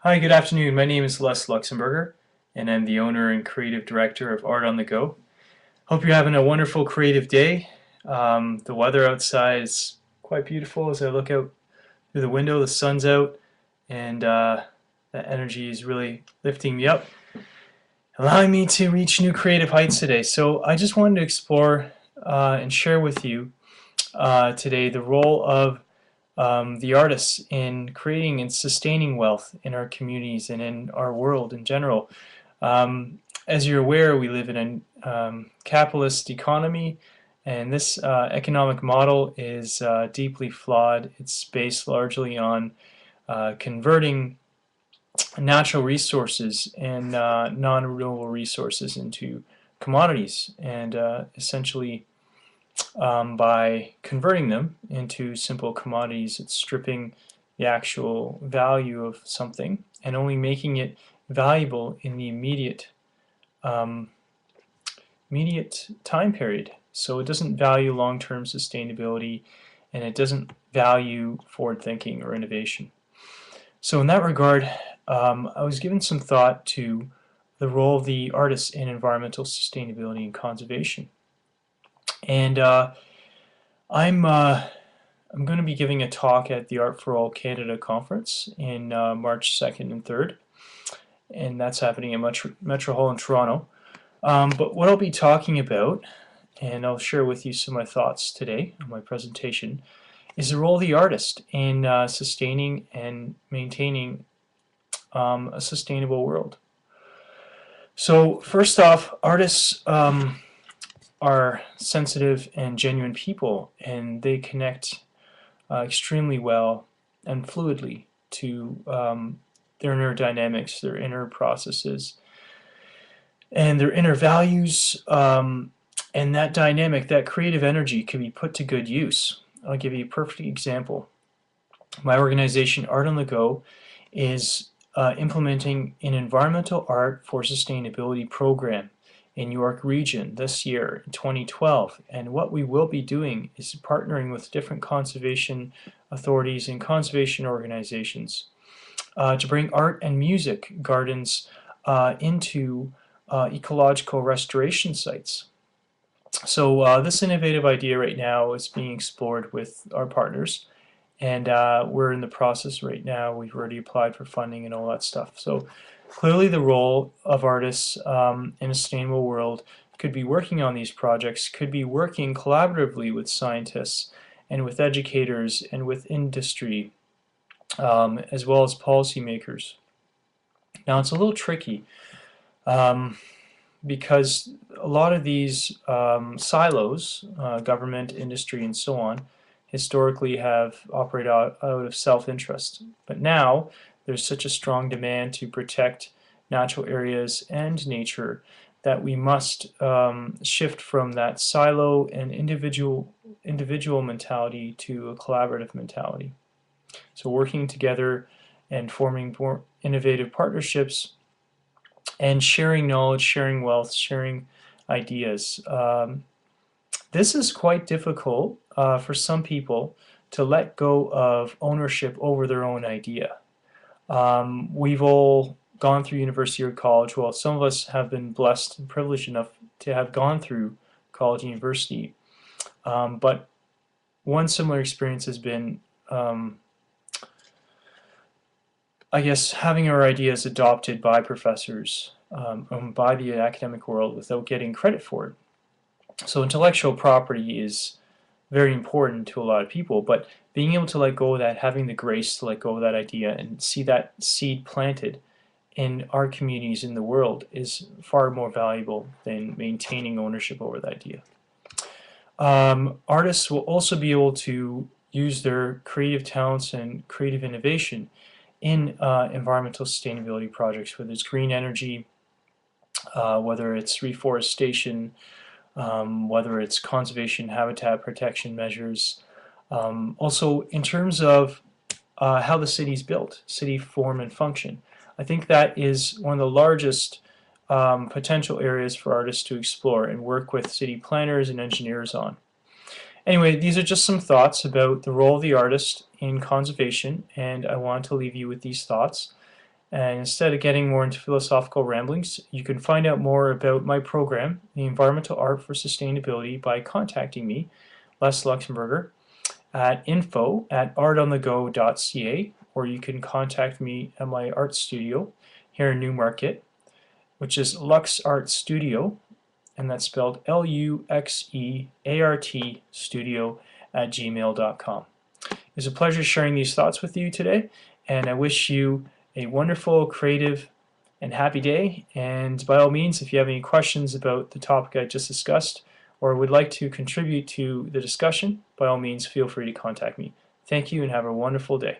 Hi, good afternoon. My name is Luxemburger, and I'm the owner and creative director of Art on the Go. Hope you're having a wonderful creative day. The weather outside is quite beautiful as I look out through the window. The sun's out, and that energy is really lifting me up, allowing me to reach new creative heights today. So I just wanted to explore and share with you today the role of the artists in creating and sustaining wealth in our communities and in our world in general. As you're aware, we live in a capitalist economy, and this economic model is deeply flawed. It's based largely on converting natural resources and non-renewable resources into commodities, and essentially by converting them into simple commodities, it's stripping the actual value of something and only making it valuable in the um, immediate time period. So it doesn't value long-term sustainability, and it doesn't value forward thinking or innovation. So in that regard, I was given some thought to the role of the artist in environmental sustainability and conservation. And I'm I'm going to be giving a talk at the Art for All Canada conference in March 2nd and 3rd, and that's happening at Metro Hall in Toronto. But what I'll be talking about, and I'll share with you some of my thoughts today on my presentation, is the role of the artist in sustaining and maintaining a sustainable world. So first off, artists are sensitive and genuine people, and they connect extremely well and fluidly to their inner dynamics, their inner processes, and their inner values. And that dynamic, that creative energy, can be put to good use. I'll give you a perfect example. My organization, Art on the Go, is implementing an environmental art for sustainability program in York Region this year in 2012. And what we will be doing is partnering with different conservation authorities and conservation organizations to bring art and music gardens into ecological restoration sites. So this innovative idea right now is being explored with our partners, and we're in the process right now. We've already applied for funding and all that stuff. So clearly the role of artists in a sustainable world could be working on these projects, could be working collaboratively with scientists and with educators and with industry, as well as policymakers. Now it's a little tricky um, because a lot of these silos, government, industry, and so on, historically have operated out of self-interest. But now there's such a strong demand to protect natural areas and nature that we must shift from that silo and individual mentality to a collaborative mentality. So working together and forming more innovative partnerships and sharing knowledge, sharing wealth, sharing ideas. This is quite difficult for some people to let go of ownership over their own idea. We've all gone through university or college. Well, some of us have been blessed and privileged enough to have gone through college and university. But one similar experience has been, I guess, having our ideas adopted by professors, by the academic world without getting credit for it. So intellectual property is very important to a lot of people, but being able to let go of that, having the grace to let go of that idea and see that seed planted in our communities in the world is far more valuable than maintaining ownership over that idea. Artists will also be able to use their creative talents and creative innovation in environmental sustainability projects, whether it's green energy, whether it's reforestation, whether it's conservation, habitat protection measures. Also, in terms of how the city is built, city form and function, I think that is one of the largest potential areas for artists to explore and work with city planners and engineers on. Anyway, these are just some thoughts about the role of the artist in conservation, and I want to leave you with these thoughts. And instead of getting more into philosophical ramblings, you can find out more about my program, The Environmental Art for Sustainability, by contacting me, Les Luxemburger, at info@artonthego.ca, or you can contact me at my art studio here in Newmarket, which is Lux Art Studio, and that's spelled Luxeart studio at gmail.com. It's a pleasure sharing these thoughts with you today, and I wish you a wonderful, creative, and happy day. And by all means, if you have any questions about the topic I just discussed or would like to contribute to the discussion, by all means, feel free to contact me. Thank you and have a wonderful day.